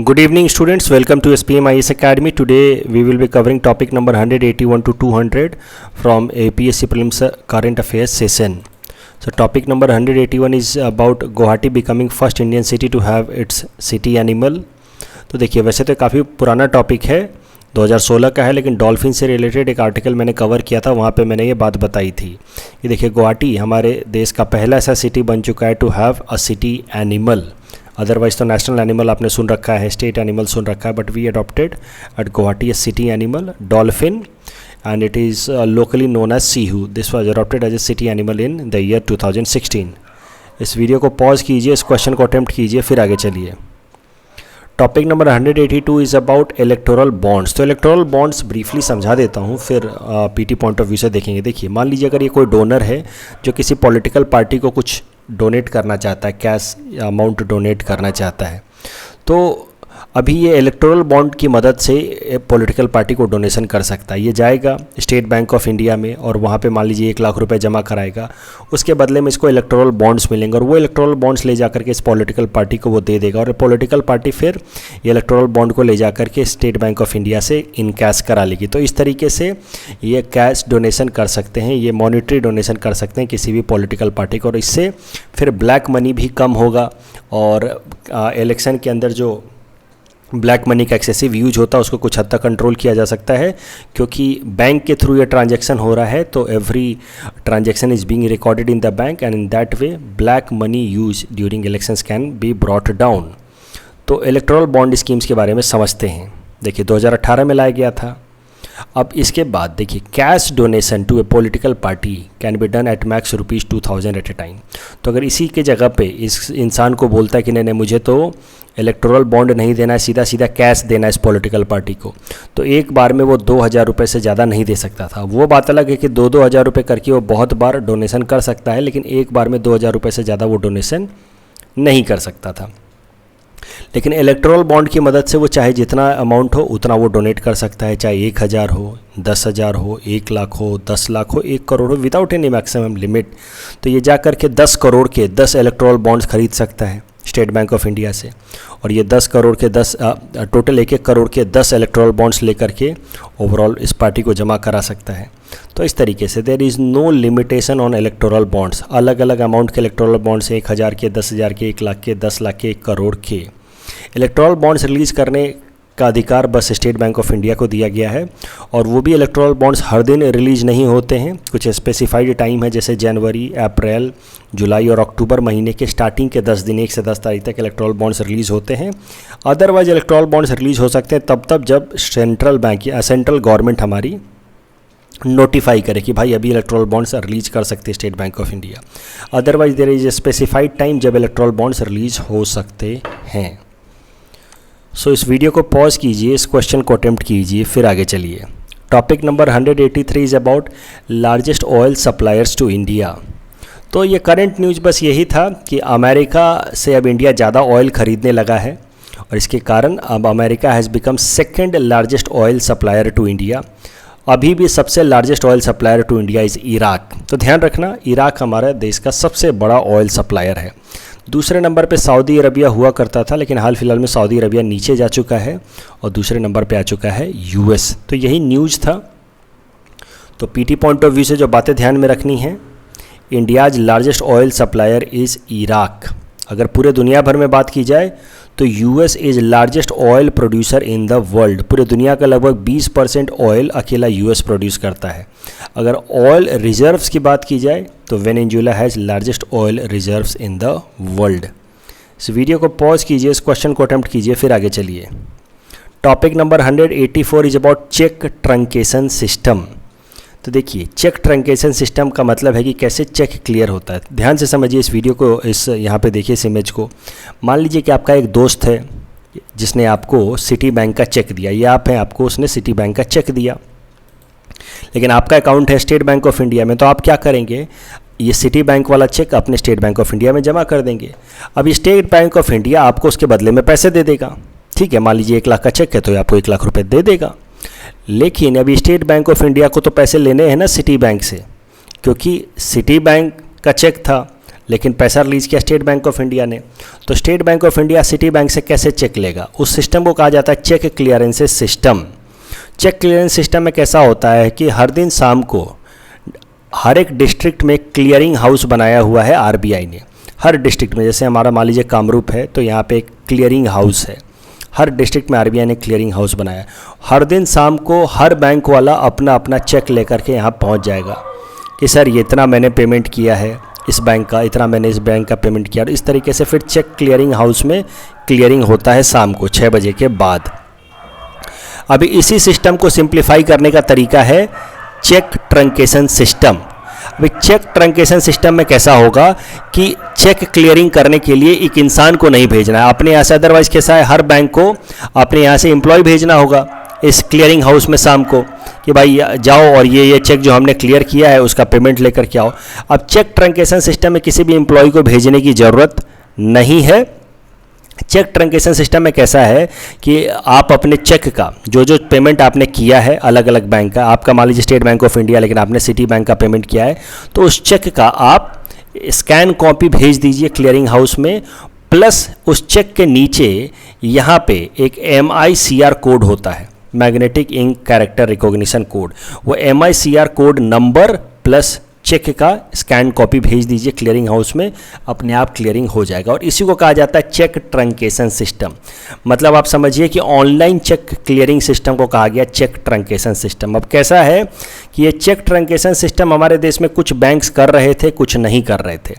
Good evening students, welcome to SPM IS Academy. Today we will be covering topic number 181 to 200 from APSC Prelims Current Affairs session. So topic number 181 is about Guwahati becoming first Indian city to have its city animal. तो देखिए वैसे तो काफ़ी पुराना topic है, 2016 का है, लेकिन डॉल्फिन से रिलेटेड एक आर्टिकल मैंने कवर किया था, वहाँ पे मैंने ये बात बताई थी। ये देखिए गुवाहाटी हमारे देश का पहला ऐसा सिटी बन चुका है to have a city animal. Otherwise तो नेशनल एनिमल आपने सुन रखा है, स्टेट एनिमल सुन रखा है, but we adopted at Guwahati a city animal dolphin and it is locally known as Sihu. This was adopted as a city animal in the year 2016. इस video को पॉज कीजिए, इस क्वेश्चन को अटेम्प्ट कीजिए, फिर आगे चलिए। Topic number 182 is about electoral bonds. तो इलेक्टोरल बॉन्ड्स ब्रीफली समझा देता हूँ, फिर पीटी पॉइंट ऑफ व्यू से देखेंगे। देखिए मान लीजिए अगर ये कोई डोनर है जो किसी पॉलिटिकल पार्टी को कुछ डोनेट करना चाहता है, कैश अमाउंट डोनेट करना चाहता है, तो अभी ये इलेक्टोरल बॉन्ड की मदद से पॉलिटिकल पार्टी को डोनेशन कर सकता है। ये जाएगा स्टेट बैंक ऑफ इंडिया में और वहाँ पे मान लीजिए 1 लाख रुपए जमा कराएगा, उसके बदले में इसको इलेक्टोरल बॉन्ड्स मिलेंगे और वो इलेक्टोरल बॉन्ड्स ले जाकर के इस पॉलिटिकल पार्टी को वो दे देगा और पॉलिटिकल पार्टी फिर ये इलेक्टोरल बॉन्ड को ले जाकर के स्टेट बैंक ऑफ इंडिया से इन कैश करा लेगी। तो इस तरीके से ये कैश डोनेशन कर सकते हैं, ये मॉनिटरी डोनेशन कर सकते हैं किसी भी पॉलिटिकल पार्टी को, और इससे फिर ब्लैक मनी भी कम होगा और इलेक्शन के अंदर जो ब्लैक मनी का एक्सेसिव यूज होता है उसको कुछ हद तक कंट्रोल किया जा सकता है, क्योंकि बैंक के थ्रू ये ट्रांजैक्शन हो रहा है। तो every transaction is being recorded in the bank and in that way black money use during elections can be brought down. तो इलेक्टोरल बॉन्ड स्कीम्स के बारे में समझते हैं। देखिए 2018 में लाया गया था। अब इसके बाद देखिए cash donation to a political party can be done at max ₹2000 at a time. तो अगर इसी के जगह पे इस इंसान को बोलता है कि नहीं मुझे तो इलेक्टोरल बॉन्ड नहीं देना है, सीधा सीधा कैश देना है इस पॉलिटिकल पार्टी को, तो एक बार में वो 2000 रुपये से ज़्यादा नहीं दे सकता था। वो बात अलग है कि 2-2000 रुपये करके वो बहुत बार डोनेशन कर सकता है, लेकिन एक बार में 2000 रुपये से ज़्यादा वो डोनेशन नहीं कर सकता था। लेकिन इलेक्टोरल बॉन्ड की मदद से वो चाहे जितना अमाउंट हो उतना वो डोनेट कर सकता है, चाहे 1000 हो, 10,000 हो, 1 लाख हो, 10 लाख हो, 1 करोड़ हो, विदाउट एनी मैक्सिमम लिमिट। तो ये जा कर के 10 करोड़ के 10 इलेक्टोरल बॉन्ड्स खरीद सकता है स्टेट बैंक ऑफ इंडिया से, और ये 10 करोड़ के 10 टोटल 1-1 करोड़ के 10 इलेक्टोरल बॉन्ड्स लेकर के ओवरऑल इस पार्टी को जमा करा सकता है। तो इस तरीके से there is no limitation on electoral bonds. अलग अलग अमाउंट के इलेक्टोरल बॉन्ड्स, 1000 के, 10,000 के, 1 लाख के, 10 लाख के, 1 करोड़ के। इलेक्टोरल बॉन्ड्स रिलीज़ करने का अधिकार बस स्टेट बैंक ऑफ इंडिया को दिया गया है, और वो भी इलेक्टोरल बॉन्ड्स हर दिन रिलीज नहीं होते हैं, कुछ स्पेसिफाइड टाइम है, जैसे जनवरी, अप्रैल, जुलाई और अक्टूबर महीने के स्टार्टिंग के 10 दिन 1 से 10 तारीख तक इलेक्टोरल बॉन्ड्स रिलीज़ होते हैं। अदरवाइज इलेक्टोरल बॉन्ड्स रिलीज़ हो सकते हैं तब जब सेंट्रल बैंक या सेंट्रल गवर्नमेंट हमारी नोटिफाई करे कि भाई अभी इलेक्टोरल बॉन्ड्स रिलीज कर सकते हैं State Bank of India. Otherwise there is a specified time जब इलेक्टोरल बॉन्ड्स रिलीज हो सकते हैं। सो इस वीडियो को पॉज कीजिए, इस क्वेश्चन को अटेम्प्ट कीजिए, फिर आगे चलिए। Topic number 183 is about largest oil suppliers to India. तो ये करंट न्यूज़ बस यही था कि अमेरिका से अब इंडिया ज़्यादा ऑयल ख़रीदने लगा है, और इसके कारण अब America has become second largest oil supplier to India. अभी भी सबसे largest oil supplier to India is Iraq. तो ध्यान रखना, इराक हमारे देश का सबसे बड़ा ऑयल सप्लायर है। दूसरे नंबर पे सऊदी अरबिया हुआ करता था, लेकिन हाल फिलहाल में सऊदी अरबिया नीचे जा चुका है और दूसरे नंबर पे आ चुका है यूएस। तो यही न्यूज़ था। तो पीटी पॉइंट ऑफ व्यू से जो बातें ध्यान में रखनी है, India's largest oil supplier is Iraq. अगर पूरे दुनिया भर में बात की जाए तो US is largest oil producer in the world. पूरे दुनिया का लगभग 20% ऑयल अकेला यूएस प्रोड्यूस करता है। अगर ऑयल रिजर्व्स की बात की जाए तो Venezuela has largest oil reserves in the world. इस वीडियो को पॉज कीजिए, इस क्वेश्चन को अटेम्प्ट कीजिए, फिर आगे चलिए। Topic number 184 is about cheque truncation system. तो देखिए चेक ट्रंकेशन सिस्टम का मतलब है कि कैसे चेक क्लियर होता है। ध्यान से समझिए इस वीडियो को, इस यहाँ पे देखिए इस इमेज को। मान लीजिए कि आपका एक दोस्त है जिसने आपको सिटी बैंक का चेक दिया, ये आप हैं, आपको उसने सिटी बैंक का चेक दिया, लेकिन आपका अकाउंट है स्टेट बैंक ऑफ इंडिया में। तो आप क्या करेंगे, ये सिटी बैंक वाला चेक अपने स्टेट बैंक ऑफ इंडिया में जमा कर देंगे। अब ये स्टेट बैंक ऑफ इंडिया आपको उसके बदले में पैसे दे देगा। ठीक है, मान लीजिए 1 लाख का चेक है तो आपको 1 लाख रुपये दे देगा। लेकिन अभी स्टेट बैंक ऑफ इंडिया को तो पैसे लेने हैं ना सिटी बैंक से, क्योंकि सिटी बैंक का चेक था, लेकिन पैसा रिलीज किया स्टेट बैंक ऑफ इंडिया ने। तो state Bank of India city bank से कैसे चेक लेगा? उस सिस्टम को कहा जाता है cheque clearances system. Cheque clearance system में कैसा होता है कि हर दिन शाम को हर एक डिस्ट्रिक्ट में क्लियरिंग हाउस बनाया हुआ है आरबीआई ने। हर डिस्ट्रिक्ट में, जैसे हमारा मान लीजिए कामरूप है तो यहाँ पे एक क्लियरिंग हाउस है। हर डिस्ट्रिक्ट में आरबीआई ने क्लियरिंग हाउस बनाया। हर दिन शाम को हर बैंक वाला अपना अपना चेक लेकर के यहाँ पहुँच जाएगा कि सर ये इतना मैंने पेमेंट किया है इस बैंक का, इतना मैंने इस बैंक का पेमेंट किया। और इस तरीके से फिर चेक क्लियरिंग हाउस में क्लियरिंग होता है शाम को 6 बजे के बाद। अभी इसी सिस्टम को सिंप्लीफाई करने का तरीका है चेक ट्रंकेशन सिस्टम। अभी चेक ट्रंकेशन सिस्टम में कैसा होगा कि चेक क्लियरिंग करने के लिए एक इंसान को नहीं भेजना है अपने यहाँ से, अदरवाइज कैसा है हर बैंक को अपने यहाँ से एम्प्लॉय भेजना होगा इस क्लियरिंग हाउस में शाम को कि भाई जाओ और ये चेक जो हमने क्लियर किया है उसका पेमेंट लेकर के आओ। अब चेक ट्रंकेशन सिस्टम में किसी भी एम्प्लॉय को भेजने की ज़रूरत नहीं है। चेक ट्रंकेशन सिस्टम में कैसा है कि आप अपने चेक का जो पेमेंट आपने किया है अलग अलग बैंक का, आपका मान लीजिए स्टेट बैंक ऑफ इंडिया लेकिन आपने सिटी बैंक का पेमेंट किया है, तो उस चेक का आप स्कैन कॉपी भेज दीजिए क्लियरिंग हाउस में। प्लस उस चेक के नीचे यहाँ पे एक MICR कोड होता है, magnetic ink character recognition code. वो MICR code number plus cheque का स्कैन कॉपी भेज दीजिए क्लियरिंग हाउस में, अपने आप क्लियरिंग हो जाएगा। और इसी को कहा जाता है चेक ट्रंकेशन सिस्टम। मतलब आप समझिए कि ऑनलाइन चेक क्लियरिंग सिस्टम को कहा गया चेक ट्रंकेशन सिस्टम। अब कैसा है कि ये चेक ट्रंकेशन सिस्टम हमारे देश में कुछ बैंक्स कर रहे थे, कुछ नहीं कर रहे थे।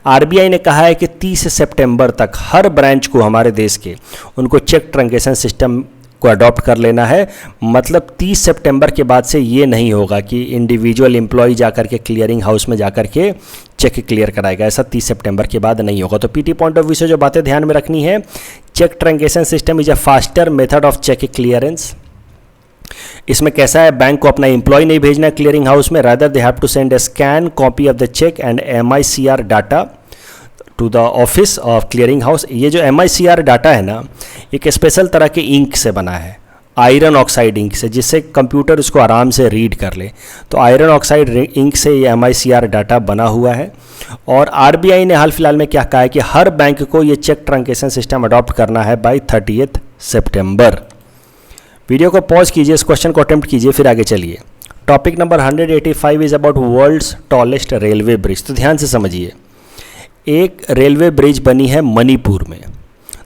आरबीआई ने कहा है कि 30 सितंबर तक हर ब्रांच को हमारे देश के उनको चेक ट्रंकेशन सिस्टम को अडॉप्ट कर लेना है। मतलब 30 सितंबर के बाद से ये नहीं होगा कि इंडिविजुअल एम्प्लॉय जाकर के क्लियरिंग हाउस में जाकर के चेक क्लियर कराएगा, ऐसा 30 सितंबर के बाद नहीं होगा। तो पीटी पॉइंट ऑफ व्यू से जो बातें ध्यान में रखनी है, cheque truncation system is a faster method of cheque clearance. इसमें कैसा है, बैंक को अपना एम्प्लॉय नहीं भेजना क्लियरिंग हाउस में, rather they have to send a scan copy of the cheque and MICR data to the office of clearing house. ये जो MICR डाटा है ना, एक स्पेशल तरह के इंक से बना है, आयरन ऑक्साइड इंक से, जिससे कंप्यूटर इसको आराम से रीड कर ले। तो आयरन ऑक्साइड इंक से ये MICR डाटा बना हुआ है। और आरबीआई ने हाल फिलहाल में क्या कहा है कि हर बैंक को ये चेक ट्रंकेशन सिस्टम अडॉप्ट करना है बाय 30 सितंबर। वीडियो को पॉज कीजिए, इस क्वेश्चन को अटेम्प्ट कीजिए, फिर आगे चलिए। Topic number 185 is about world's tallest railway bridge. तो ध्यान से समझिए, एक रेलवे ब्रिज बनी है मणिपुर में,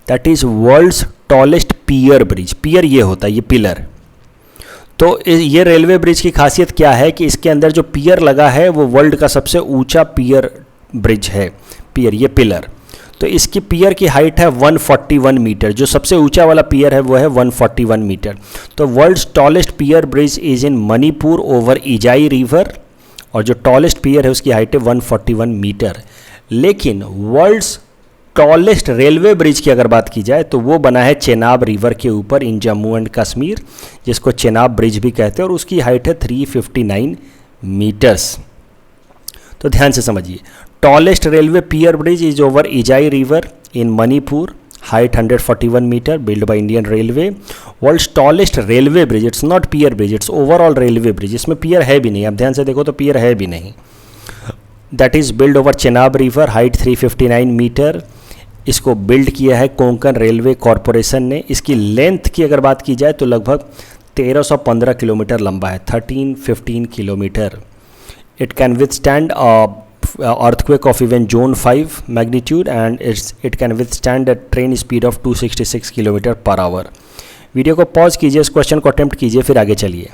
that is world's tallest pier bridge. Pier ये होता है, ये पिलर। तो ये रेलवे ब्रिज की खासियत क्या है कि इसके अंदर जो पियर लगा है वो वर्ल्ड का सबसे ऊंचा पियर ब्रिज है। पियर, ये पिलर, तो इसकी पियर की हाइट है 141 मीटर। जो सबसे ऊंचा वाला पियर है वो है 141 मीटर। तो world's tallest pier bridge is in Manipur over Ijai river, और जो टॉलेस्ट पियर है उसकी हाइट है 141 मीटर। लेकिन वर्ल्ड्स टॉलेस्ट रेलवे ब्रिज की अगर बात की जाए तो वो बना है चेनाब रिवर के ऊपर इन जम्मू एंड कश्मीर, जिसको चेनाब ब्रिज भी कहते हैं, और उसकी हाइट है 359 मीटर्स। तो ध्यान से समझिए, tallest railway pier bridge is over Ijai river in Manipur, height 141 metre, build by Indian railway. World's tallest railway bridge, it's not pier bridge, it's overall railway bridge. इसमें पियर है भी नहीं, आप ध्यान से देखो तो पियर है भी नहीं। That is build over Chenab river, height 359 metre. इसको बिल्ड किया है कोंकण रेलवे कॉरपोरेशन ने। इसकी लेंथ की अगर बात की जाए तो लगभग 1315 किलोमीटर लंबा है, 1315 kilometre. It can withstand earthquake of even zone 5 magnitude and it can withstand a train speed of 266 km/h। Video को पॉज कीजिए, इस क्वेश्चन को अटेम्प्ट कीजिए, फिर आगे चलिए।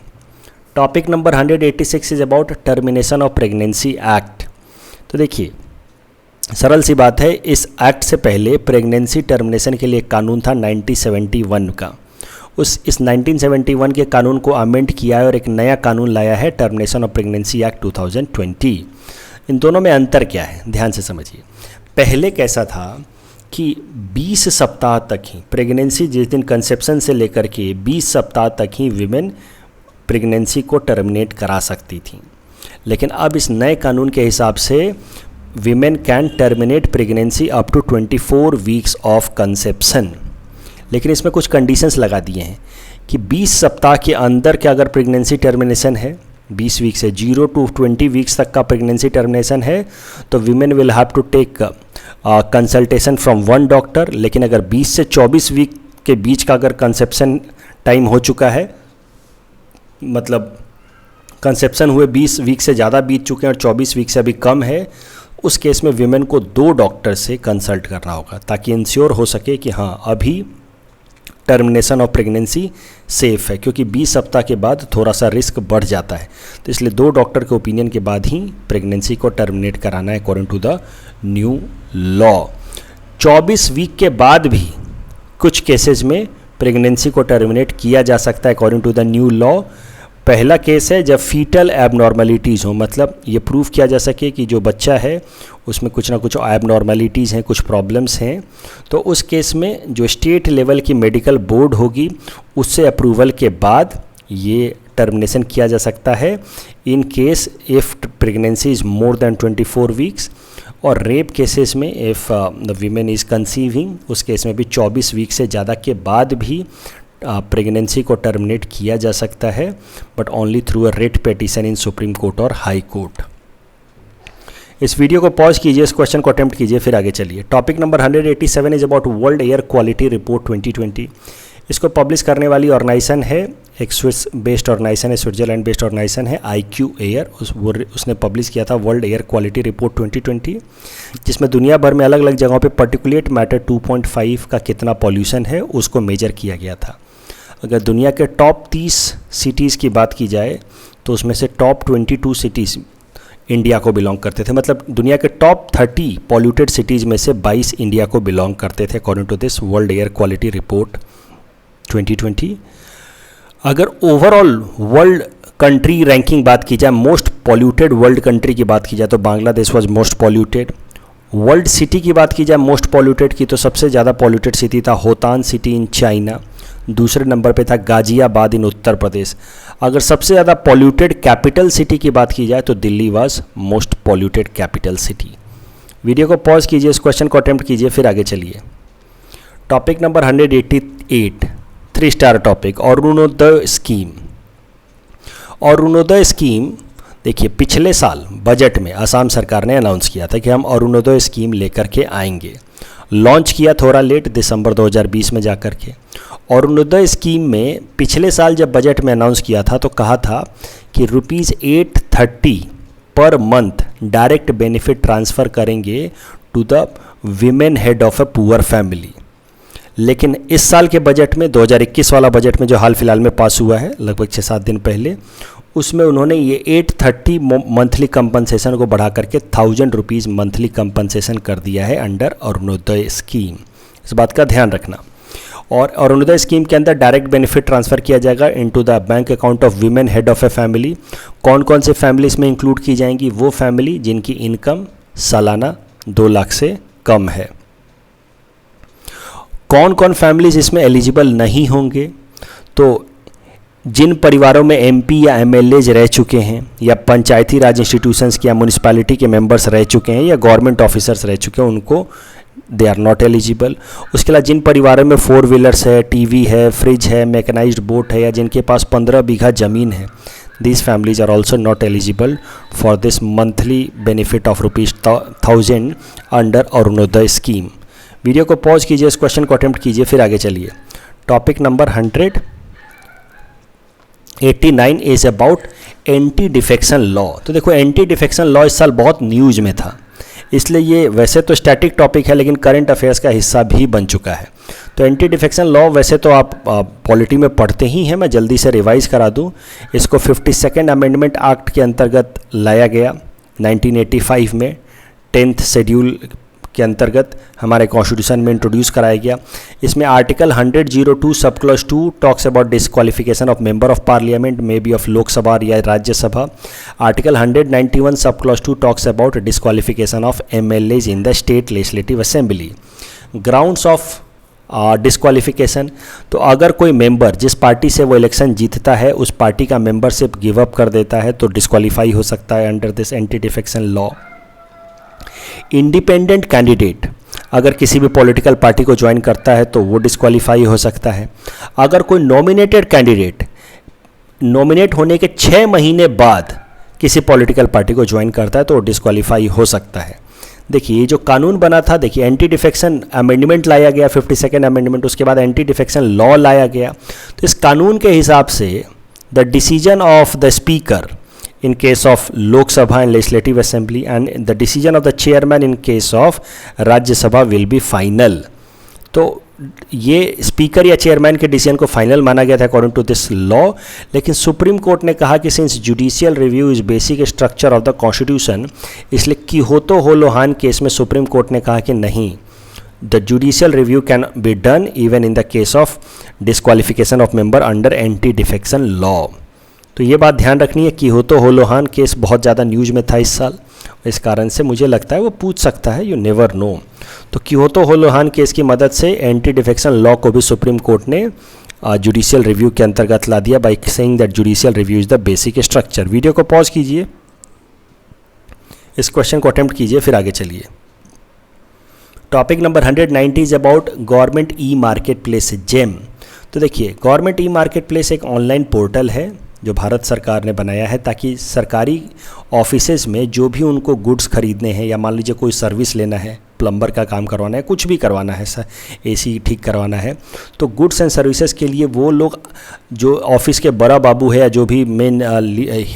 Topic number 186 is about termination of pregnancy act. तो देखिए, सरल सी बात है, इस एक्ट से पहले प्रेगनेंसी टर्मिनेशन के लिए एक कानून था 1971 का। इस 1971 के कानून को अमेंड किया है और एक नया कानून लाया है, टर्मिनेशन ऑफ प्रेगनेंसी एक्ट 2020। इन दोनों में अंतर क्या है, ध्यान से समझिए। पहले कैसा था कि 20 सप्ताह तक ही प्रेगनेंसी, जिस दिन कंसेप्शन से लेकर के 20 सप्ताह तक ही विमेन प्रेगनेंसी को टर्मिनेट करा सकती थी। लेकिन अब इस नए कानून के हिसाब से women can terminate pregnancy up to 24 weeks of conception. लेकिन इसमें कुछ कंडीशंस लगा दिए हैं कि 20 सप्ताह के अंदर के अगर प्रेगनेंसी टर्मिनेशन है 20 वीक से 0 to 20 वीक्स तक का प्रेगनेंसी टर्मिनेशन है तो women will have to take consultation from one doctor. लेकिन अगर 20 से 24 वीक के बीच का अगर कंसेप्शन टाइम हो चुका है, मतलब कंसेप्शन हुए 20 वीक से ज़्यादा बीत चुके हैं और 24 वीक से अभी कम है, उस केस में विमेन को 2 डॉक्टर से कंसल्ट करना होगा ताकि इंश्योर हो सके कि हाँ अभी टर्मिनेशन ऑफ प्रेगनेंसी सेफ है, क्योंकि 20 सप्ताह के बाद थोड़ा सा रिस्क बढ़ जाता है। तो इसलिए 2 डॉक्टर के ओपिनियन के बाद ही प्रेगनेंसी को टर्मिनेट कराना है according to the new law. 24 week के बाद भी कुछ केसेस में प्रेगनेंसी को टर्मिनेट किया जा सकता है according to the new law. पहला केस है जब फीटल एबनॉर्मलिटीज़ हो, मतलब ये प्रूव किया जा सके कि जो बच्चा है उसमें कुछ ना कुछ एबनॉर्मलिटीज़ हैं, कुछ प्रॉब्लम्स हैं, तो उस केस में जो स्टेट लेवल की मेडिकल बोर्ड होगी उससे अप्रूवल के बाद ये टर्मिनेशन किया जा सकता है in case if pregnancy is more than 24 weeks. और रेप केसेस में if the women is conceiving, उस केस में भी 24 वीक से ज़्यादा के बाद भी प्रेगनेंसी को टर्मिनेट किया जा सकता है, but only through a writ petition in supreme court और हाई कोर्ट। इस वीडियो को पॉज कीजिए, इस क्वेश्चन को अटेम्प्ट कीजिए, फिर आगे चलिए। Topic number 187 is about world air quality report 2020। इसको पब्लिश करने वाली ऑर्गेनाइजेशन है, एक स्विस बेस्ड ऑर्गेनाइजेशन है, स्विट्जरलैंड बेस्ड ऑर्गेनाइजेशन है IQ एयर। उसने पब्लिश किया था वर्ल्ड एयर क्वालिटी रिपोर्ट 2020, जिसमें दुनिया भर में अलग अलग जगहों पे पार्टिकुलेट मैटर 2.5 का कितना पॉल्यूशन है उसको मेजर किया गया था। अगर दुनिया के टॉप 30 सिटीज़ की बात की जाए तो उसमें से टॉप 22 सिटीज़ इंडिया को बिलोंग करते थे, मतलब दुनिया के टॉप 30 पॉल्यूटेड सिटीज़ में से 22 इंडिया को बिलोंग करते थे according to this world air quality report 2020। अगर ओवरऑल वर्ल्ड कंट्री रैंकिंग बात की जाए, मोस्ट पॉल्यूटेड वर्ल्ड कंट्री की बात की जाए तो Bangladesh was most polluted. World city की बात की जाए मोस्ट पॉल्यूटेड की, तो सबसे ज़्यादा पॉल्यूटेड सिटी था होतान सिटी इन चाइना, दूसरे नंबर पे था गाजियाबाद इन उत्तर प्रदेश। अगर सबसे ज़्यादा पॉल्यूटेड कैपिटल सिटी की बात की जाए तो Delhi was most polluted capital city. Video को पॉज कीजिए, इस क्वेश्चन को अटेम्प्ट कीजिए, फिर आगे चलिए। Topic number 188, 3 star topic, Orunodoi scheme. Orunodoi scheme देखिए, पिछले साल बजट में असम सरकार ने अनाउंस किया था कि हम अरुणोदय स्कीम लेकर के आएंगे। लॉन्च किया थोड़ा लेट, दिसंबर 2020 में जाकर के। अरुणोदय स्कीम में पिछले साल जब बजट में अनाउंस किया था तो कहा था कि ₹830 पर मंथ डायरेक्ट बेनिफिट ट्रांसफ़र करेंगे to the women head of a poor family. लेकिन इस साल के बजट में 2021 वाला बजट में जो हाल फिलहाल में पास हुआ है लगभग 6-7 दिन पहले, उसमें उन्होंने ये 830 मंथली कंपनसेशन को बढ़ा करके ₹1000 मंथली कंपनसेशन कर दिया है अंडर अरुणोदय स्कीम। इस बात का ध्यान रखना। और अरुणोदय स्कीम के अंदर डायरेक्ट बेनिफिट ट्रांसफ़र किया जाएगा into the bank account of women head of a family. कौन कौन से फैमिली इसमें इंक्लूड की जाएंगी? वो फैमिली जिनकी इनकम सालाना 2 लाख से कम है। कौन कौन फैमिलीज इसमें एलिजिबल नहीं होंगे? तो जिन परिवारों में MP या MLAs रह चुके हैं, या पंचायती राज इंस्टीट्यूशंस के या म्यूनिसिपैलिटी के मेंबर्स रह चुके हैं, या गवर्नमेंट ऑफिसर्स रह चुके हैं, उनको दे आर नॉट एलिजिबल। उसके अलावा जिन परिवारों में 4 व्हीलर्स है, TV है, फ्रिज है, मैकेनाइज्ड बोट है, या जिनके पास 15 बीघा ज़मीन है, these families are also not eligible for this monthly benefit of ₹1000 under Orunodoi scheme. Video को पॉज कीजिए, इस क्वेश्चन को अटेम्प्ट कीजिए, फिर आगे चलिए। Topic number 189 is about anti defection law. तो देखो, एंटी डिफेक्शन लॉ इस साल बहुत न्यूज़ में था, इसलिए ये वैसे तो स्टैटिक टॉपिक है लेकिन करंट अफेयर्स का हिस्सा भी बन चुका है। तो एंटी डिफेक्शन लॉ वैसे तो आप पॉलिटी में पढ़ते ही हैं, मैं जल्दी से रिवाइज करा दूं। इसको 52nd अमेंडमेंट एक्ट के अंतर्गत लाया गया 1985 में, 10th शेड्यूल के अंतर्गत हमारे कॉन्स्टिट्यूशन में इंट्रोड्यूस कराया गया। इसमें article 100(2) sub clause 2 talks about disqualification of member of parliament, may be of Lok Sabha या Rajya Sabha. Article 191 sub clause 2 talks about disqualification of MLAs in the state legislative assembly. Grounds of disqualification, तो अगर कोई member जिस party से वो election जीतता है उस पार्टी का मेंबरशिप गिव अप कर देता है तो डिस्क्वालीफाई हो सकता है under this anti defection law. Independent candidate अगर किसी भी पॉलिटिकल पार्टी को ज्वाइन करता है तो वो डिस्क्वालीफाई हो सकता है। अगर कोई नॉमिनेटेड कैंडिडेट नॉमिनेट होने के 6 महीने बाद किसी पॉलिटिकल पार्टी को ज्वाइन करता है तो डिस्क्वालीफाई हो सकता है। देखिए ये जो कानून बना था, देखिए एंटी डिफेक्शन अमेंडमेंट लाया गया, 52nd अमेंडमेंट, उसके बाद एंटी डिफेक्शन लॉ लाया गया। तो इस कानून के हिसाब से the decision of the speaker in case of Lok Sabha and Legislative Assembly and the decision of the chairman in case of Rajya Sabha will be final। तो ये स्पीकर या चेयरमैन के डिसीजन को फाइनल माना गया था according to this law. लेकिन supreme court ने कहा कि since judicial review is basic structure of the constitution, इसलिए किहोतो हो लोहान केस में सुप्रीम कोर्ट ने कहा कि नहीं, the judicial review can be done even in the case of disqualification of member under anti defection law. तो ये बात ध्यान रखनी है। किहोतो हो लोहान केस बहुत ज़्यादा न्यूज़ में था इस साल, इस कारण से मुझे लगता है वो पूछ सकता है, यू नेवर नो। तो किहोतो हो लोहान केस की मदद से एंटी डिफेक्शन लॉ को भी सुप्रीम कोर्ट ने जुडिशियल रिव्यू के अंतर्गत ला दिया by saying that judicial review is the basic structure. Video को पॉज कीजिए, इस क्वेश्चन को अटेम्प्ट कीजिए, फिर आगे चलिए। Topic number 190 is about government e market place GeM. तो देखिए गवर्नमेंट ई मार्केट प्लेस एक ऑनलाइन पोर्टल है जो भारत सरकार ने बनाया है ताकि सरकारी ऑफिसेज में जो भी उनको गुड्स खरीदने हैं या मान लीजिए कोई सर्विस लेना है, प्लम्बर का काम करवाना है, कुछ भी करवाना है, सर एसी ठीक करवाना है, तो गुड्स एंड सर्विसेज के लिए वो लोग जो ऑफिस के बड़ा बाबू है या जो भी मेन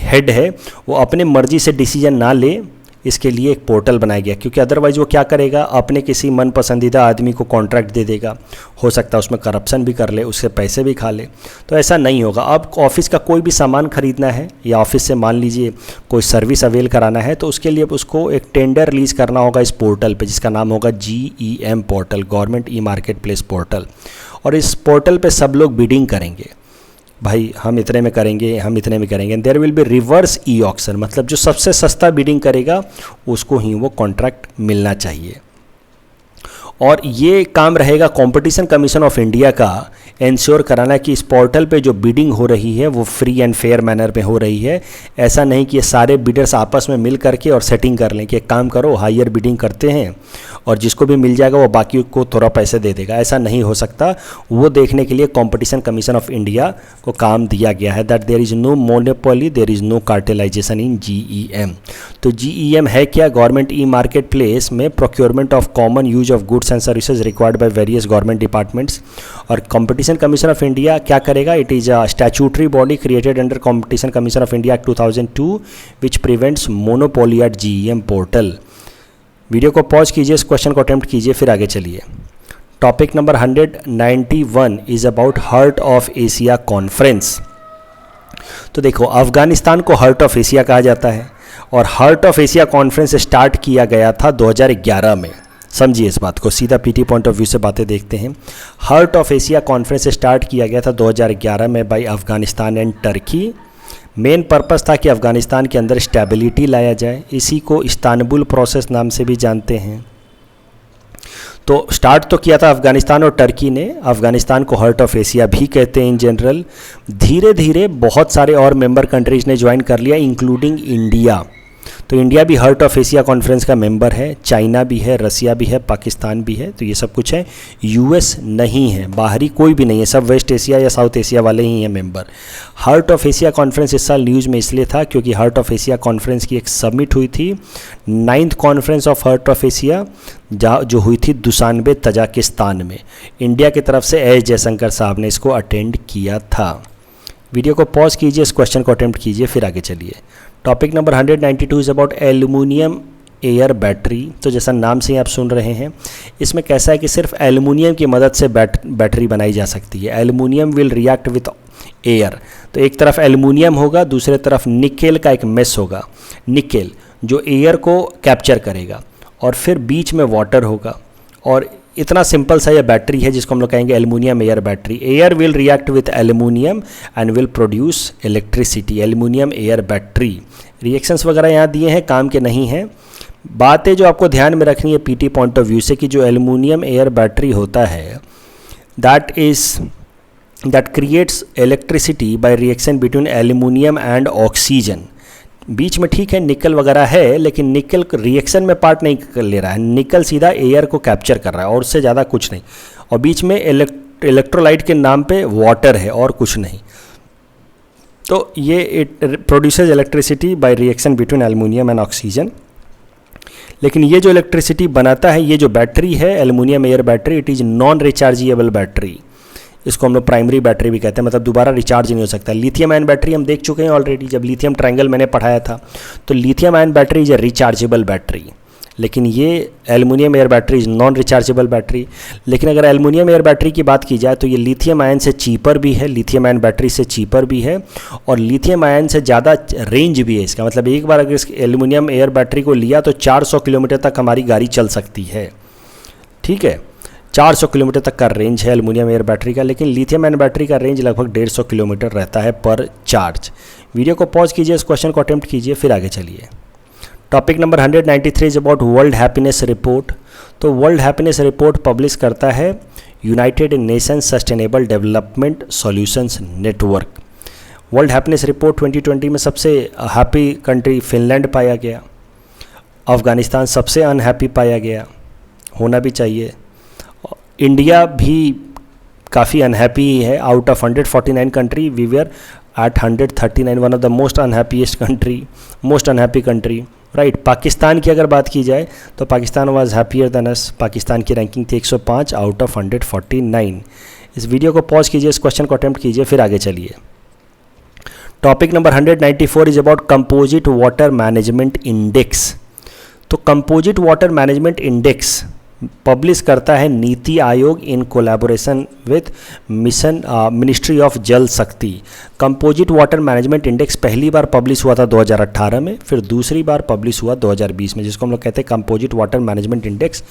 हेड है वो अपने मर्जी से डिसीजन ना ले, इसके लिए एक पोर्टल बनाया गया। क्योंकि अदरवाइज़ वो क्या करेगा, अपने किसी मन पसंदीदा आदमी को कॉन्ट्रैक्ट दे देगा, हो सकता है उसमें करप्शन भी कर ले, उससे पैसे भी खा ले। तो ऐसा नहीं होगा। अब ऑफिस का कोई भी सामान खरीदना है या ऑफिस से मान लीजिए कोई सर्विस अवेल कराना है तो उसके लिए उसको एक टेंडर रिलीज़ करना होगा इस पोर्टल पे, जिसका नाम होगा GEM portal, government e market place portal. और इस पोर्टल पे सब लोग बिडिंग करेंगे, भाई हम इतने में करेंगे, हम इतने में करेंगे। There will be reverse e auction, मतलब जो सबसे सस्ता बिडिंग करेगा उसको ही वो कॉन्ट्रैक्ट मिलना चाहिए। और ये काम रहेगा कंपटीशन कमीशन ऑफ इंडिया का इंश्योर कराना कि इस पोर्टल पे जो बिडिंग हो रही है वो फ्री एंड फेयर मैनर में हो रही है। ऐसा नहीं कि ये सारे बिडर्स आपस में मिल करके और सेटिंग कर लें कि एक काम करो हायर बिडिंग करते हैं और जिसको भी मिल जाएगा वो बाकी को थोड़ा पैसे दे देगा, ऐसा नहीं हो सकता। वो देखने के लिए कंपटीशन कमीशन ऑफ इंडिया को काम दिया गया है that there is no monopoly, there is no cartelisation in GEM। तो GEM है क्या, गवर्नमेंट ई मार्केट प्लेस में procurement of common use of goods and services required by various government departments. और कंपटीशन कमीशन ऑफ इंडिया क्या करेगा, it is a statutory body created under competition commission of India act 2002 which prevents monopoly at GEM portal. Video को pause कीजिए, इस question को attempt कीजिए, फिर आगे चलिए। Topic number 191 is about heart of Asia conference. तो देखो अफगानिस्तान को हार्ट ऑफ एशिया कहा जाता है और heart of Asia conference start किया गया था 2011 में। समझिए इस बात को, सीधा PT पॉइंट ऑफ व्यू से बातें देखते हैं। Heart of Asia conference start किया गया था 2011 में by Afghanistan and Turkey. Main purpose था कि अफ़गानिस्तान के अंदर स्टेबिलिटी लाया जाए, इसी को इस्तांबुल प्रोसेस नाम से भी जानते हैं। तो स्टार्ट तो किया था अफ़गानिस्तान और टर्की ने, अफ़गानिस्तान को हार्ट ऑफ एशिया भी कहते हैं इन जनरल। धीरे धीरे बहुत सारे और मेंबर कंट्रीज़ ने ज्वाइन कर लिया इंक्लूडिंग इंडिया। तो इंडिया भी हार्ट ऑफ एशिया कॉन्फ्रेंस का मेंबर है, चाइना भी है, रसिया भी है, पाकिस्तान भी है, तो ये सब कुछ है। US नहीं है, बाहरी कोई भी नहीं है, सब वेस्ट एशिया या साउथ एशिया वाले ही हैं member. Heart of Asia conference इस साल न्यूज़ में इसलिए था क्योंकि हार्ट ऑफ एशिया कॉन्फ्रेंस की एक समिट हुई थी, 9th conference of heart of Asia, जो हुई थी दुशानबे तजाकिस्तान में। इंडिया की तरफ से S जयशंकर साहब ने इसको अटेंड किया था। वीडियो को पॉज कीजिए, इस क्वेश्चन को अटेम्प्ट कीजिए, फिर आगे चलिए। Topic number 192 is about aluminium air battery. तो जैसा नाम से ही आप सुन रहे हैं, इसमें कैसा है कि सिर्फ एल्युमिनियम की मदद से बैटरी बनाई जा सकती है। Aluminium will react with air, तो एक तरफ एल्युमिनियम होगा, दूसरे तरफ निकेल का एक मेस होगा, निकेल जो एयर को कैप्चर करेगा, और फिर बीच में वाटर होगा। और इतना सिंपल सा ये बैटरी है जिसको हम लोग कहेंगे aluminium air battery. Air will react with aluminium and will produce electricity. Aluminium air battery, reactions वगैरह यहाँ दिए हैं, काम के नहीं हैं। बातें जो आपको ध्यान में रखनी है PT पॉइंट ऑफ व्यू से कि जो एल्युमिनियम एयर बैटरी होता है that creates electricity by reaction between aluminium and oxygen. बीच में ठीक है निकल वगैरह है, लेकिन निकल रिएक्शन में पार्ट नहीं ले रहा है, निकल सीधा एयर को कैप्चर कर रहा है और उससे ज़्यादा कुछ नहीं। और बीच में इलेक्ट्रोलाइट के नाम पे वाटर है और कुछ नहीं। तो ये it produces electricity by reaction between aluminium and oxygen. लेकिन ये जो इलेक्ट्रिसिटी बनाता है, ये जो बैटरी है aluminium air battery, it is non rechargeable battery. इसको हम लोग प्राइमरी बैटरी भी कहते हैं, मतलब दोबारा रिचार्ज नहीं हो सकता। लिथियम आयन बैटरी हम देख चुके हैं ऑलरेडी, जब लिथियम ट्रायंगल मैंने पढ़ाया था, तो lithium ion battery is a rechargeable battery. लेकिन ये aluminium air battery is non rechargeable battery. लेकिन अगर एल्युमिनियम एयर बैटरी की बात की जाए तो ये लिथियम आयन से चीपर भी है, लिथियम आयन बैटरी से चीपर भी है, और लिथियम आयन से ज़्यादा रेंज भी है इसका। मतलब एक बार अगर इस एल्युमिनियम एयर बैटरी को लिया तो 400 किलोमीटर तक हमारी गाड़ी चल सकती है। ठीक है, 400 किलोमीटर तक का रेंज है एल्युमिनियम एयर बैटरी का। लेकिन लिथियम आयन बैटरी का रेंज लगभग 150 किलोमीटर रहता है पर चार्ज। वीडियो को पॉज कीजिए, इस क्वेश्चन को अटेम्प्ट कीजिए, फिर आगे चलिए। Topic number 193 is about world happiness report. तो वर्ल्ड हैप्पीनेस रिपोर्ट पब्लिश करता है United Nations sustainable development solutions network. World happiness report 2020 में सबसे हैप्पी कंट्री फिनलैंड पाया गया, अफगानिस्तान सबसे अनहैप्पी पाया गया, होना भी चाहिए। इंडिया भी काफ़ी अनहैप्पी है। Out of 149 country we were at 139, one of the most unhappiest country, most unhappy country, right. Pakistan की अगर बात की जाए तो Pakistan was happier than us. Pakistan की रैंकिंग थी 105 आउट ऑफ 149। इस वीडियो को पॉज कीजिए, इस क्वेश्चन को अटेम्प्ट कीजिए, फिर आगे चलिए। Topic number 194 is about composite water management index. तो composite water management index publish करता है NITI Aayog in collaboration with ministry of Jal Shakti. Composite water management index पहली बार पब्लिश हुआ था 2018 में, फिर दूसरी बार पब्लिश हुआ 2020 में, जिसको हम लोग कहते हैं कंपोजिट वाटर मैनेजमेंट इंडेक्स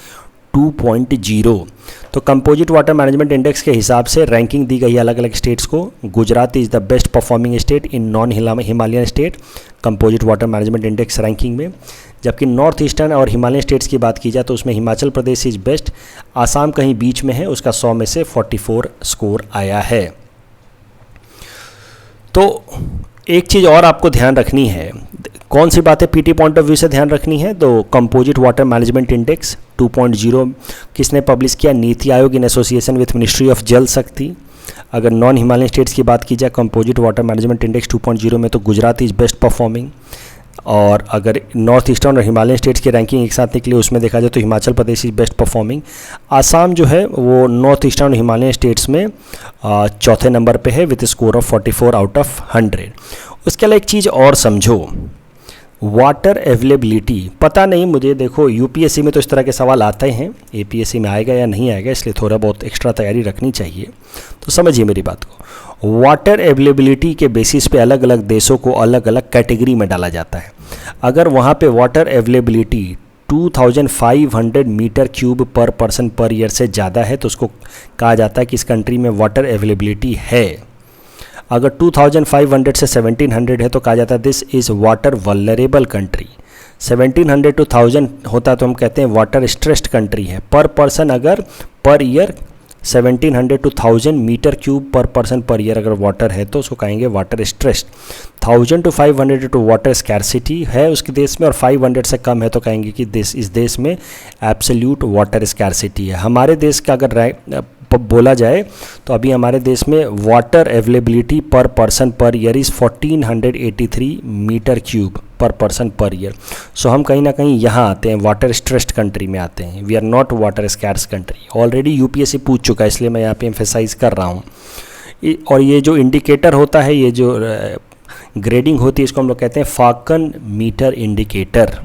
2.0। तो कंपोजिट वाटर मैनेजमेंट इंडेक्स के हिसाब से रैंकिंग दी गई अलग अलग स्टेट्स को। Gujarat is the best performing state in non Himalayan state composite water management index ranking में। जबकि नॉर्थ ईस्टर्न और हिमालयन स्टेट्स की बात की जाए तो उसमें हिमाचल प्रदेश इज बेस्ट, आसाम कहीं बीच में है, उसका 100 में से 44 स्कोर आया है। तो एक चीज़ और आपको ध्यान रखनी है, कौन सी बातें पीटी पॉइंट ऑफ व्यू से ध्यान रखनी है। तो कंपोजिट वाटर मैनेजमेंट इंडेक्स 2.0 किसने पब्लिश किया? नीति Aayog in association with ministry of Jal शक्ति। अगर नॉन हिमालयन स्टेट्स की बात की जाए कंपोजिट वाटर मैनेजमेंट इंडेक्स 2.0 में तो गुजरात इज बेस्ट परफॉर्मिंग, और अगर नॉर्थ ईस्टर्न और हिमालयन स्टेट्स की रैंकिंग एक साथ निकली उसमें देखा जाए तो Himachal Pradesh is best performing. Assam जो है वो नॉर्थ ईस्टर्न और हिमालयन स्टेट्स में चौथे नंबर पे है with score of 44 out of 100। उसके अलावा एक चीज़ और समझो, वाटर अवेलेबिलिटी। पता नहीं मुझे, देखो यूपीएससी में तो इस तरह के सवाल आते हैं, एपीएससी में आएगा या नहीं आएगा, इसलिए थोड़ा बहुत एक्स्ट्रा तैयारी रखनी चाहिए। तो समझिए मेरी बात को, वाटर अवेलेबिलिटी के बेसिस पे अलग अलग देशों को अलग अलग कैटेगरी में डाला जाता है। अगर वहाँ पे water availability 2500 metre cube per person per year से ज़्यादा है तो उसको कहा जाता है कि इस कंट्री में वाटर अवेलेबिलिटी है। अगर 2500 से 1700 है तो कहा जाता है this is water vulnerable country. 1700 to 1000 होता तो हम कहते हैं वाटर स्ट्रेस्ड कंट्री है। पर पर्सन अगर per year 1700 to 1000 metre cube per person per year अगर वाटर है तो उसको कहेंगे वाटर स्ट्रेस्ड। 1000 to 500 तो वाटर स्कैर्सिटी है उसके देश में, और 500 से कम है तो कहेंगे कि इस देश में एब्सोल्यूट वाटर स्कैर्सिटी है। हमारे देश का अगर बोला जाए तो अभी हमारे देश में water availability per person per year is 1483 metre cube per person per year. So हम कहीं ना कहीं यहाँ आते हैं, वाटर स्ट्रेस्ड कंट्री में आते हैं। We are not water scarce country. Already UPSC पूछ चुका है, इसलिए मैं यहाँ पे एम्फेसाइज कर रहा हूँ। और ये जो इंडिकेटर होता है, ये जो ग्रेडिंग होती है, इसको हम लोग कहते हैं फाकन मीटर इंडिकेटर।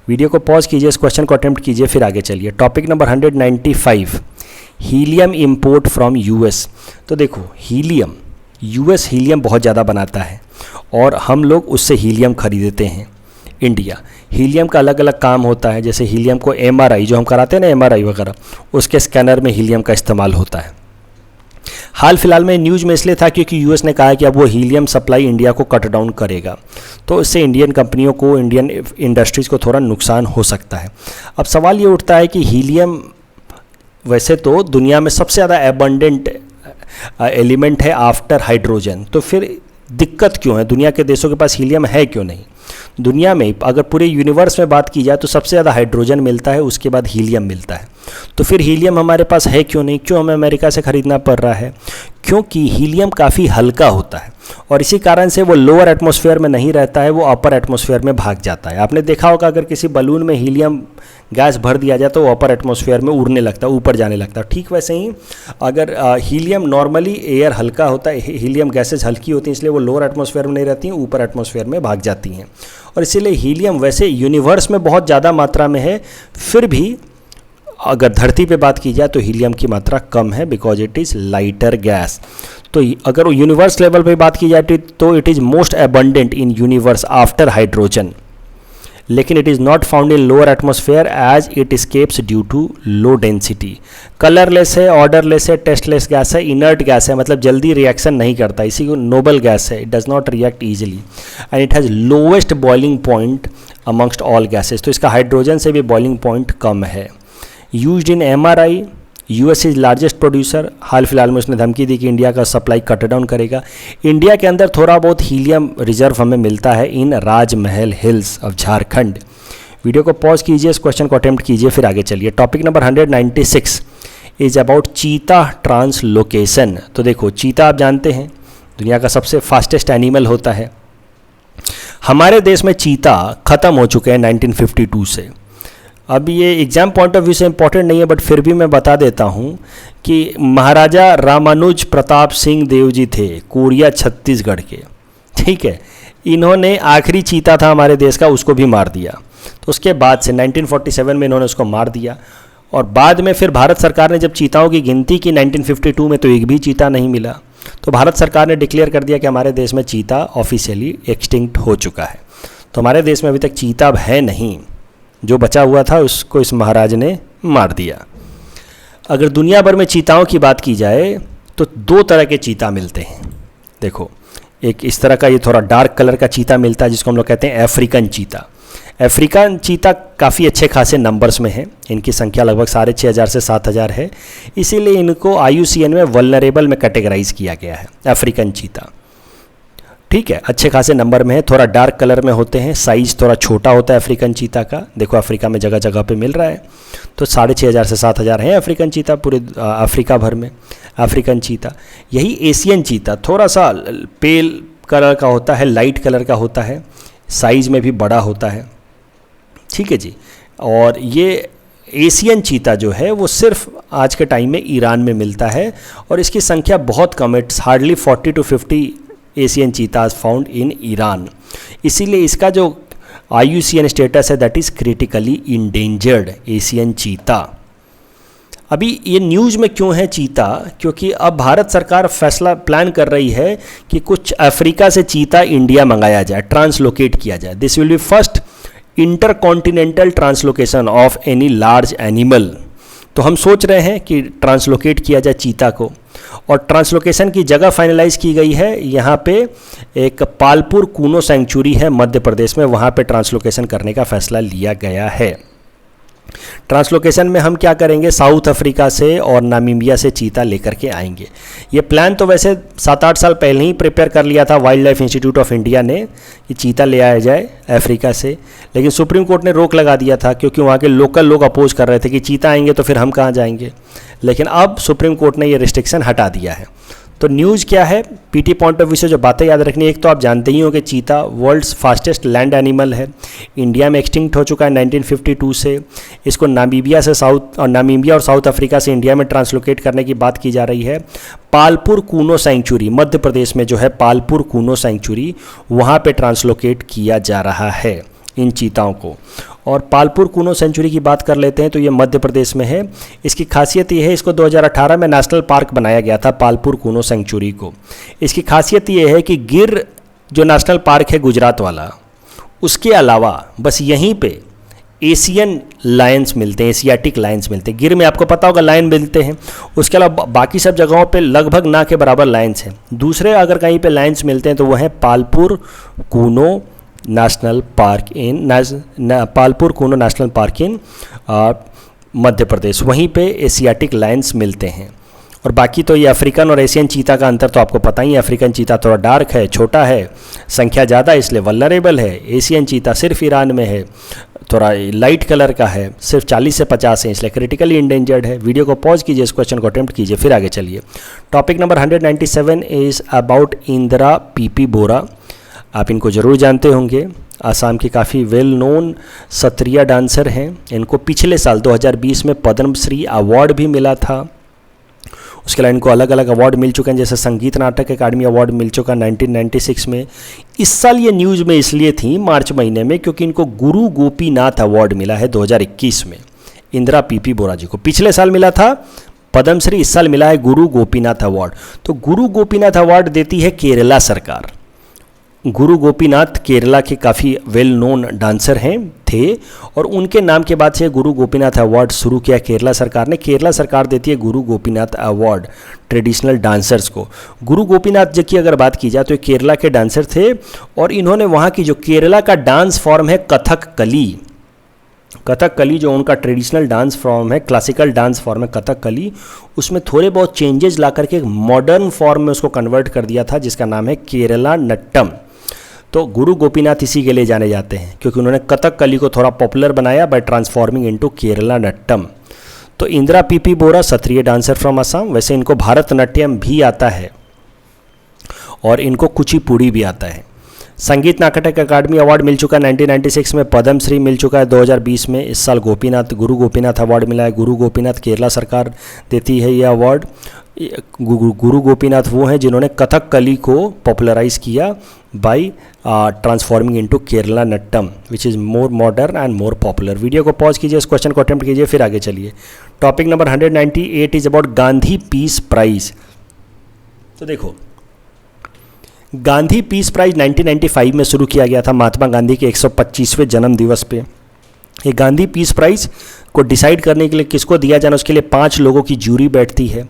वीडियो को पॉज कीजिए, इस क्वेश्चन को अटेम्प्ट कीजिए, फिर आगे चलिए। Topic number 195, helium import from US. तो देखो हीलियम, यूएस हीलियम बहुत ज़्यादा बनाता है और हम लोग उससे हीलियम खरीदते हैं। इंडिया हीलियम का अलग अलग काम होता है, जैसे हीलियम को एमआरआई जो हम कराते हैं ना, एमआरआई वगैरह, उसके स्कैनर में हीलियम का इस्तेमाल होता है। हाल फिलहाल में न्यूज़ में इसलिए था क्योंकि यूएस ने कहा है कि अब वो हीलियम सप्लाई इंडिया को कट डाउन करेगा, तो इससे इंडियन कंपनियों को, इंडियन इंडस्ट्रीज़ को थोड़ा नुकसान हो सकता है। अब सवाल ये उठता है कि हीलियम वैसे तो दुनिया में सबसे ज़्यादा एबंडेंट एलिमेंट है आफ्टर हाइड्रोजन, तो फिर दिक्कत क्यों है? दुनिया के देशों के पास हीलियम है क्यों नहीं? दुनिया में अगर पूरे यूनिवर्स में बात की जाए तो सबसे ज़्यादा हाइड्रोजन मिलता है, उसके बाद हीलियम मिलता है। तो फिर हीलियम हमारे पास है क्यों नहीं? क्यों हमें अमेरिका से ख़रीदना पड़ रहा है? क्योंकि हीलियम काफ़ी हल्का होता है। और इसी कारण से वो लोअर एटमॉस्फेयर में नहीं रहता है, वो अपर एटमॉस्फेयर में भाग जाता है। आपने देखा होगा अगर किसी बलून में हीलियम गैस भर दिया जाए तो वो अपर एटमॉस्फेयर में उड़ने लगता है, ऊपर जाने लगता है। ठीक वैसे ही अगर हीलियम, नॉर्मली एयर हल्का होता है, हीलियम गैसेज हल्की होती हैं, इसलिए वो लोअर एटमॉस्फेयर में नहीं रहती हैं, ऊपर एटमॉस्फेयर में भाग जाती हैं। और इसीलिए हीलियम वैसे यूनिवर्स में बहुत ज़्यादा मात्रा में है, फिर भी अगर धरती पे बात की जाए तो हीलियम की मात्रा कम है, because it is lighter gas. तो अगर यूनिवर्स लेवल पे बात की जाए तो it is most abundant in universe after hydrogen, लेकिन it is not found in lower atmosphere as it escapes due to low density. Colourless है, ऑर्डरलेस है, टेस्टलेस गैस है, इनर्ट गैस है, मतलब जल्दी रिएक्शन नहीं करता, इसी को नोबल गैस है। It does not react easily and it has lowest boiling point amongst all gases. तो इसका हाइड्रोजन से भी बॉइलिंग पॉइंट कम है। Used in MRI, US is largest producer. हाल फिलहाल में उसने धमकी दी कि इंडिया का सप्लाई कट डाउन करेगा। इंडिया के अंदर थोड़ा बहुत हीलियम रिजर्व हमें मिलता है इन राजमहल हिल्स ऑफ झारखंड। वीडियो को पॉज कीजिए, इस क्वेश्चन को अटेम्प्ट कीजिए, फिर आगे चलिए। टॉपिक नंबर 196 इज अबाउट चीता ट्रांसलोकेशन। तो देखो, चीता आप जानते हैं दुनिया का सबसे फास्टेस्ट एनिमल होता है। हमारे देश में चीता ख़त्म हो चुके हैं 1952 से। अब ये एग्ज़ाम पॉइंट ऑफ व्यू से इम्पॉर्टेंट नहीं है, बट फिर भी मैं बता देता हूँ कि महाराजा रामानुज प्रताप सिंह देव जी थे, कोरिया छत्तीसगढ़ के, ठीक है। इन्होंने आखिरी चीता था हमारे देश का, उसको भी मार दिया। तो उसके बाद से 1947 में इन्होंने उसको मार दिया, और बाद में फिर भारत सरकार ने जब चीताओं की गिनती की 1952 में, तो एक भी चीता नहीं मिला। तो भारत सरकार ने डिक्लेयर कर दिया कि हमारे देश में चीता ऑफिशियली एक्सटिंक्ट हो चुका है। तो हमारे देश में अभी तक चीता अब है नहीं, जो बचा हुआ था उसको इस महाराज ने मार दिया। अगर दुनिया भर में चीताओं की बात की जाए तो दो तरह के चीता मिलते हैं। देखो, एक इस तरह का, ये थोड़ा डार्क कलर का चीता मिलता है जिसको हम लोग कहते हैं अफ्रीकन चीता। अफ्रीकन चीता काफ़ी अच्छे खासे नंबर्स में है, इनकी संख्या लगभग 6,500 से 7,000 है, इसीलिए इनको IUCN में वल्नरेबल में कैटेगराइज किया गया है, अफ्रीकन चीता। ठीक है, अच्छे खासे नंबर में है, थोड़ा डार्क कलर में होते हैं, साइज़ थोड़ा छोटा होता है अफ्रीकन चीता का। देखो अफ्रीका में जगह जगह पे मिल रहा है। तो 6,500 से 7,000 है अफ्रीकन चीता पूरे अफ्रीका भर में। अफ्रीकन चीता, यही एशियन चीता थोड़ा सा पेल कलर का होता है, लाइट कलर का होता है, साइज़ में भी बड़ा होता है, ठीक है जी। और ये एशियन चीता जो है वो सिर्फ आज के टाइम में ईरान में मिलता है, और इसकी संख्या बहुत कम है, it's hardly 40 to 50 Asian चीताज found in Iran. इसीलिए इसका जो IUCN स्टेटस है that is critically endangered Asian चीता। अभी ये न्यूज़ में क्यों है चीता? क्योंकि अब भारत सरकार फैसला प्लान कर रही है कि कुछ अफ्रीका से चीता इंडिया मंगाया जाए, ट्रांसलोकेट किया जाए। This will be first intercontinental translocation of any large animal. तो हम सोच रहे हैं कि ट्रांसलोकेट किया जाए चीता को, और ट्रांसलोकेशन की जगह फाइनलाइज की गई है। यहाँ पे एक पालपुर कूनो सेंचुरी है मध्य प्रदेश में, वहाँ पे ट्रांसलोकेशन करने का फैसला लिया गया है। ट्रांसलोकेशन में हम क्या करेंगे, साउथ अफ्रीका से और नामीबिया से चीता लेकर के आएंगे। ये प्लान तो वैसे 7-8 साल पहले ही प्रिपेयर कर लिया था wild life institute of India ने कि चीता ले आया जाए अफ्रीका से, लेकिन सुप्रीम कोर्ट ने रोक लगा दिया था क्योंकि वहाँ के लोकल लोग अपोज कर रहे थे कि चीता आएंगे तो फिर हम कहाँ जाएंगे। लेकिन अब सुप्रीम कोर्ट ने ये रिस्ट्रिक्शन हटा दिया है। तो न्यूज़ क्या है, पीटी पॉइंट ऑफ व्यू से जो बातें याद रखनी है, एक तो आप जानते ही हो कि चीता वर्ल्ड्स फास्टेस्ट लैंड एनिमल है, इंडिया में एक्सटिंक्ट हो चुका है 1952 से। इसको नामीबिया और साउथ अफ्रीका से इंडिया में ट्रांसलोकेट करने की बात की जा रही है। पालपुर कूनो सेंचुरी मध्य प्रदेश में जो है, पालपुर कूनो सेंचुरी, वहाँ पे ट्रांसलोकेट किया जा रहा है इन चीताओं को। और पालपुर कूनो सेंचुरी की बात कर लेते हैं तो ये मध्य प्रदेश में है। इसकी खासियत ये है, इसको 2018 में नेशनल पार्क बनाया गया था पालपुर कूनो सेंचुरी को। इसकी खासियत ये है कि गिर जो नेशनल पार्क है गुजरात वाला, उसके अलावा बस यहीं पे एशियन लायंस मिलते हैं, एशियाटिक लायंस मिलते हैं। गिर में आपको पता होगा लायन मिलते हैं, उसके अलावा बाकी सब जगहों पे लगभग ना के बराबर लायंस हैं। दूसरे अगर कहीं पे लायंस मिलते हैं तो वह है Palpur Kuno national park Palpur Kuno national park in Madhya Pradesh, वहीं पे एशियाटिक लायंस मिलते हैं। और बाकी तो ये अफ्रीकन और एशियन चीता का अंतर तो आपको पता ही है। अफ्रीकन चीता थोड़ा डार्क है, छोटा है, संख्या ज़्यादा इसलिए वल्नरेबल है। एशियन चीता सिर्फ ईरान में है, थोड़ा लाइट कलर का है, सिर्फ 40 से 50 है, इसलिए क्रिटिकली इंडेंजर्ड है। वीडियो को पॉज कीजिए, इस क्वेश्चन को अटेम्प्ट कीजिए, फिर आगे चलिए। Topic number 197 is about Indira P P Bora. आप इनको ज़रूर जानते होंगे, आसाम की काफ़ी वेल नोन सत्रिया डांसर हैं। इनको पिछले साल 2020 में पद्मश्री अवार्ड भी मिला था। उसके अलावा इनको अलग अलग अवार्ड मिल चुके हैं, जैसे संगीत नाटक अकादमी अवार्ड मिल चुका 1996 में। इस साल ये न्यूज़ में इसलिए थी मार्च महीने में क्योंकि इनको गुरु गोपीनाथ अवार्ड मिला है 2021 में। इंदिरा पीपी बोरा जी को पिछले साल मिला था पद्मश्री, इस साल मिला है गुरु गोपीनाथ अवार्ड। तो गुरु गोपीनाथ अवार्ड देती है केरला सरकार। गुरु गोपीनाथ केरला के काफ़ी वेल नोन डांसर हैं थे, और उनके नाम के बाद से गुरु गोपीनाथ अवार्ड शुरू किया केरला सरकार ने। केरला सरकार देती है गुरु गोपीनाथ अवार्ड ट्रेडिशनल डांसर्स को। गुरु गोपीनाथ जी की अगर बात की जाए तो ये केरला के डांसर थे, और इन्होंने वहाँ की जो केरला का डांस फॉर्म है कथकली, कथकली जो उनका ट्रेडिशनल डांस फॉर्म है, क्लासिकल डांस फॉर्म है कथकली, उसमें थोड़े बहुत चेंजेस ला करके एक मॉडर्न फॉर्म में उसको कन्वर्ट कर दिया था, जिसका नाम है केरला नट्टम। तो गुरु गोपीनाथ इसी के लिए जाने जाते हैं क्योंकि उन्होंने कथकली को थोड़ा पॉपुलर बनाया बाय ट्रांसफॉर्मिंग इनटू केरला नट्टम। तो Indira P P Bora Sattriya dancer from Assam. वैसे इनको भारतनाट्यम भी आता है और इनको कुचिपुड़ी भी आता है। संगीत नाटक अकादमी अवार्ड मिल चुका है 1996 में, पद्मश्री मिल चुका है 2020 में। इस साल गुरु गोपीनाथ अवार्ड मिला है। गुरु गोपीनाथ केरला सरकार देती है ये अवार्ड। गुरु गोपीनाथ वो हैं जिन्होंने कथकली को पॉपुलराइज किया by transforming into Kerala Nattam which is more modern and more popular. Video को पॉज कीजिए, इस क्वेश्चन को अटेम्प्ट कीजिए, फिर आगे चलिए। Topic number 198 is about Gandhi peace prize. तो देखो, गांधी पीस प्राइज 1995 में शुरू किया गया था महात्मा गांधी के 125वें जन्म दिवस पे। ये गांधी पीस प्राइज को डिसाइड करने के लिए किसको दिया जाना, उसके लिए 5 लोगों की जूरी बैठती है।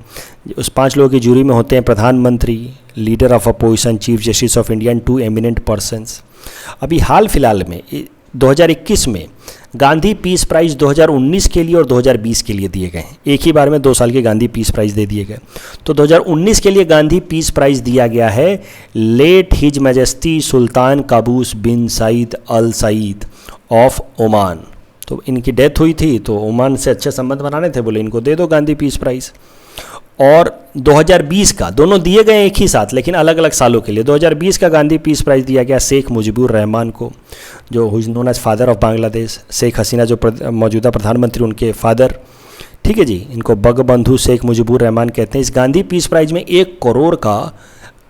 उस 5 लोगों की जूरी में होते हैं प्रधानमंत्री, leader of opposition, chief justice of India and 2 eminent persons. अभी हाल फिलहाल में 2021 में गांधी पीस प्राइज 2019 के लिए और 2020 के लिए दिए गए हैं। एक ही बार में 2 साल के गांधी पीस प्राइज दे दिए गए। तो 2019 के लिए गांधी पीस प्राइज दिया गया है late his majesty Sultan Qaboos bin Said al Said of Oman. तो इनकी डेथ हुई थी, तो ओमान से अच्छे संबंध बनाने थे, बोले इनको दे दो गांधी पीस प्राइज। और 2020 का, दोनों दिए गए एक ही साथ लेकिन अलग अलग सालों के लिए। 2020 का गांधी पीस प्राइज दिया गया शेख मुजीबुर रहमान को, जो who is known as father of Bangladesh. Sheikh Hasina जो मौजूदा प्रधानमंत्री, उनके फादर, ठीक है जी। इनको बंगबंधु शेख मुजीबुर रहमान कहते हैं। इस गांधी पीस प्राइज में 1 करोड़ का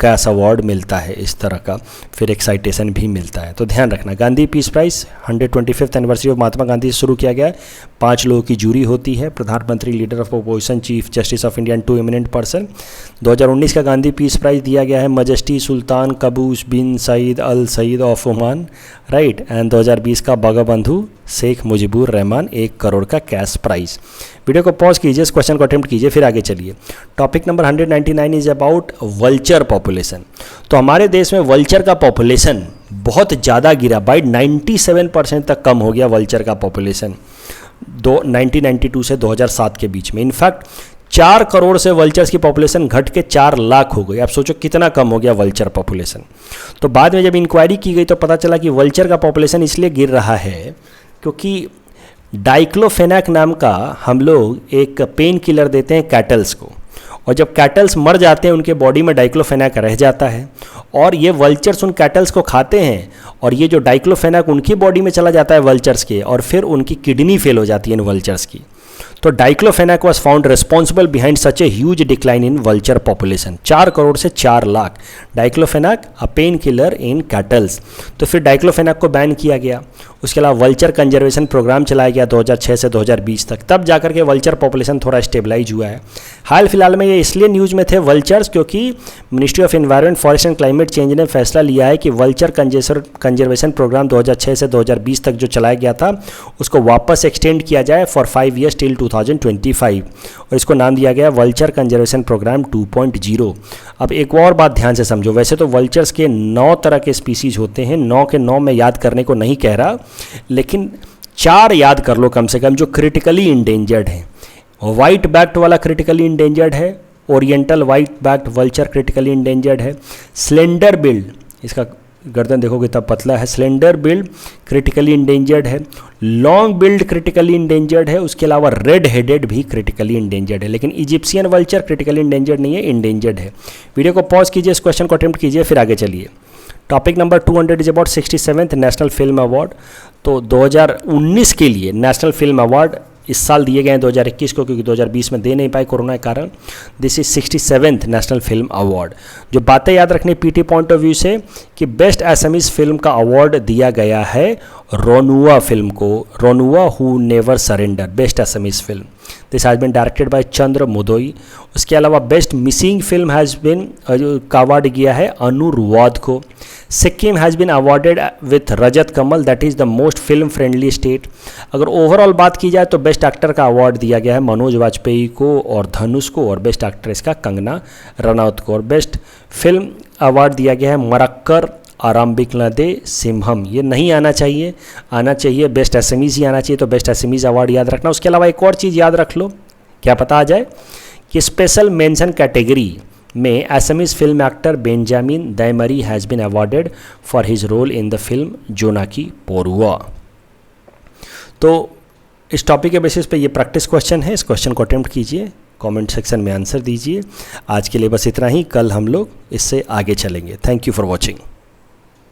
कैश अवार्ड मिलता है इस तरह का, फिर एक साइटेशन भी मिलता है। तो ध्यान रखना, Gandhi peace prize 125th anniversary of Mahatma Gandhi से शुरू किया गया है। 5 लोगों की जूरी होती है, प्रधानमंत्री, leader of opposition, chief justice of India and 2 eminent person. 2019 का गांधी पीस प्राइज दिया गया है majesty Sultan Qaboos bin Said al Said of Oman, right. And 2020 का बंगबंधु शेख मुजीबुर रहमान 1 करोड़ का कैश प्राइज। वीडियो को पॉज कीजिए, इस क्वेश्चन को अटेम्प्ट कीजिए, फिर आगे चलिए। Topic number 199 is about vulture population. तो हमारे देश में वल्चर का पॉपुलेशन बहुत ज़्यादा गिरा, बाई 97% तक कम हो गया वल्चर का पॉपुलेशन 1992 से 2007 के बीच में। इनफैक्ट 4 करोड़ से वल्चर्स की पॉपुलेशन घट के 4 लाख हो गई। आप सोचो कितना कम हो गया वल्चर पॉपुलेशन। तो बाद में जब इंक्वायरी की गई तो पता चला कि वल्चर का पॉपुलेशन इसलिए गिर रहा है क्योंकि डाइक्लोफेनाक नाम का हम लोग एक पेन किलर देते हैं कैटल्स को, और जब कैटल्स मर जाते हैं उनके बॉडी में डाइक्लोफेनाक रह जाता है, और ये वल्चर्स उन कैटल्स को खाते हैं, और ये जो डाइक्लोफेनाक उनकी बॉडी में चला जाता है वल्चर्स के, और फिर उनकी किडनी फेल हो जाती है इन वल्चर्स की। तो diclofenac was found responsible behind such a huge decline in vulture population. 4 crore से 4 लाख। डाइक्लोफेनाक अ पेन किलर इन कैटल्स। तो फिर डाइक्लोफेनाक को बैन किया गया। उसके अलावा वल्चर कंजर्वेशन प्रोग्राम चलाया गया 2006 से 2020 तक, तब जाकर के वल्चर पॉपुलेशन थोड़ा स्टेबलाइज हुआ है। हाल फिलहाल में ये इसलिए न्यूज़ में थे वल्चर्स क्योंकि ministry of environment, forest and climate change ने फैसला लिया है कि वल्चर कंजर्वेशन प्रोग्राम 2006 से 2020 तक जो चलाया गया था उसको वापस एक्सटेंड किया जाए फॉर 5 ईयर्स टिल 2025, और इसको नाम दिया गया वल्चर कंजर्वेशन प्रोग्राम 2.0। अब एक और बात ध्यान से समझो, वैसे तो वल्चर्स के 9 तरह के स्पीसीज होते हैं, 9 के 9 मैं याद करने को नहीं कह रहा, लेकिन 4 याद कर लो कम से कम जो क्रिटिकली इंडेंजर्ड हैं। वाइट बैक्ड वाला क्रिटिकली इंडेंजर्ड है, oriental white backed vulture critically endangered है, स्लेंडर बिल्ड, इसका गर्दन देखो कितना पतला है। स्लेंडर बिल्ड क्रिटिकली इंडेंजर्ड है। लॉन्ग बिल्ड क्रिटिकली इंडेंजर्ड है। उसके अलावा रेड हेडेड भी क्रिटिकली इंडेंजर्ड है। लेकिन इजिप्शियन वल्चर क्रिटिकली इंडेंजर्ड नहीं है, इंडेंजर्ड है। वीडियो को पॉज कीजिए, इस क्वेश्चन को अटेम्प्ट कीजिए, फिर आगे चलिए। Topic number 200 is about 67th national film award. तो 2019 के लिए नेशनल फिल्म अवार्ड इस साल दिए गए हैं 2021 को, क्योंकि 2020 में दे नहीं पाए कोरोना के कारण। This is 67th national film award. जो बातें याद रखनी पीटी पॉइंट ऑफ व्यू से, कि बेस्ट एसामीज फिल्म का अवार्ड दिया गया है रोनुआ फिल्म को, Ronuwa who never surrender, best Assamese film. This has been directed by Chandra Mudoi. उसके अलावा best Mising film has been का अवार्ड किया है अनुरुवाद को। Sikkim has been awarded with Rajat Kamal, that is the most film friendly state. अगर ओवरऑल बात की जाए तो बेस्ट एक्टर का अवार्ड दिया गया है मनोज वाजपेयी को और धनुष को, और बेस्ट एक्ट्रेस का कंगना रनौत को। और बेस्ट फिल्म अवार्ड दिया गया है मरक्कर आरंबिकलदे सिम्हम। ये नहीं आना चाहिए, आना चाहिए बेस्ट एसएमईज ही आना चाहिए, तो बेस्ट एसएमईज अवार्ड याद रखना। उसके अलावा एक और चीज़ याद रख लो, क्या पता आ जाए, कि स्पेशल मेंशन कैटेगरी में Assamese film actor Benjamin Daimary has been awarded for his role in the film Jonaki Porua. तो इस टॉपिक के बेसिस पे ये प्रैक्टिस क्वेश्चन है, इस क्वेश्चन को अटेम्प्ट कीजिए, कमेंट सेक्शन में आंसर दीजिए। आज के लिए बस इतना ही, कल हम लोग इससे आगे चलेंगे। Thank you for watching.